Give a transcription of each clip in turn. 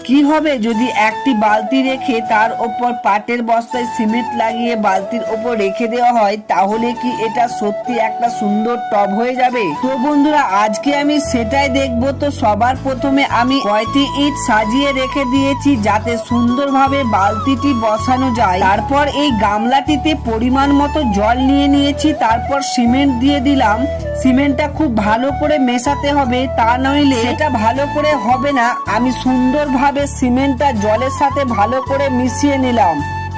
কি হবে যদি একটি বালতি রেখে তার ওপর পাটের বস্তায় সিমেন্ট লাগিয়ে বালতির ওপর রেখে দেওয়া হয়, তাহলে কি এটা সত্যি একটা সুন্দর টব হয়ে যাবে? তো বন্ধুরা, আজকে আমি সেটাই দেখবো। তো সবার প্রথমে আমি কয়টি ইট সাজিয়ে রেখে দিয়েছি যাতে সুন্দরভাবে বালতিটি বসানো যায়। তারপর এই গামলাটিতে পরিমাণ মতো জল নিয়ে নিয়েছি, তারপর সিমেন্ট দিয়ে দিলাম। সিমেন্টটা খুব ভালো করে মেশাতে হবে, তা নইলে এটা ভালো করে হবে না। আমি সুন্দরভাবে সিমেন্টটা জলের সাথে ভালো করে মিশিয়ে নিলাম।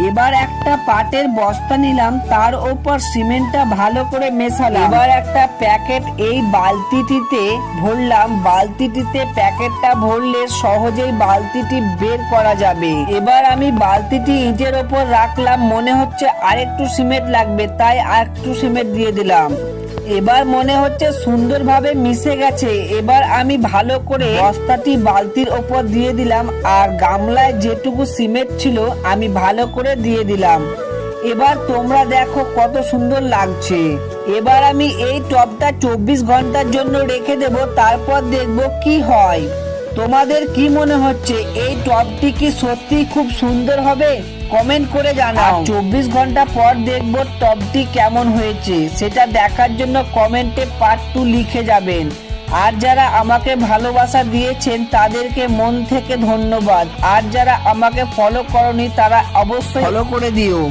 এবার একটা পাটের বস্তা নিলাম, তার উপর সিমেন্টটা ভালো করে মেশালাম। এবার একটা প্যাকেট এই বালতিটিতে ভরলাম। বালতিটিতে প্যাকেটটা ভরলে সহজেই বালতিটি বের করা যাবে। এবার আমি বালতিটি ইটের ওপর রাখলাম, মনে হচ্ছে আরেকটু সিমেন্ট লাগবে, তাই আরেকটু সিমেন্ট দিয়ে দিলাম। এবার মনে হচ্ছে সুন্দরভাবে মিশে গেছে। এবার আমি ভালো করে বস্তাটি বালতির ওপর দিয়ে দিলাম, আর গামলায় যেটুকু সিমেন্ট ছিল আমি ভালো করে দিয়ে দিলাম। এবার তোমরা দেখো কত সুন্দর লাগছে। এবার আমি এই টবটা 24 ঘন্টার জন্য রেখে দেব, তারপর দেখব কি হয়। তোমাদের কি মনে হচ্ছে, এই টবটি কি সত্যি খুব সুন্দর হবে? কমেন্ট করে জানাও। 24 ঘন্টা পর দেখব টবটি কেমন হয়েছে। সেটা দেখার জন্য কমেন্টে পার্ট 2 লিখে যাবেন। আর যারা আমাকে ভালোবাসা দিয়েছেন তাদেরকে মন থেকে ধন্যবাদ। আর যারা আমাকে ফলো করনি তারা অবশ্যই ফলো করে দিও।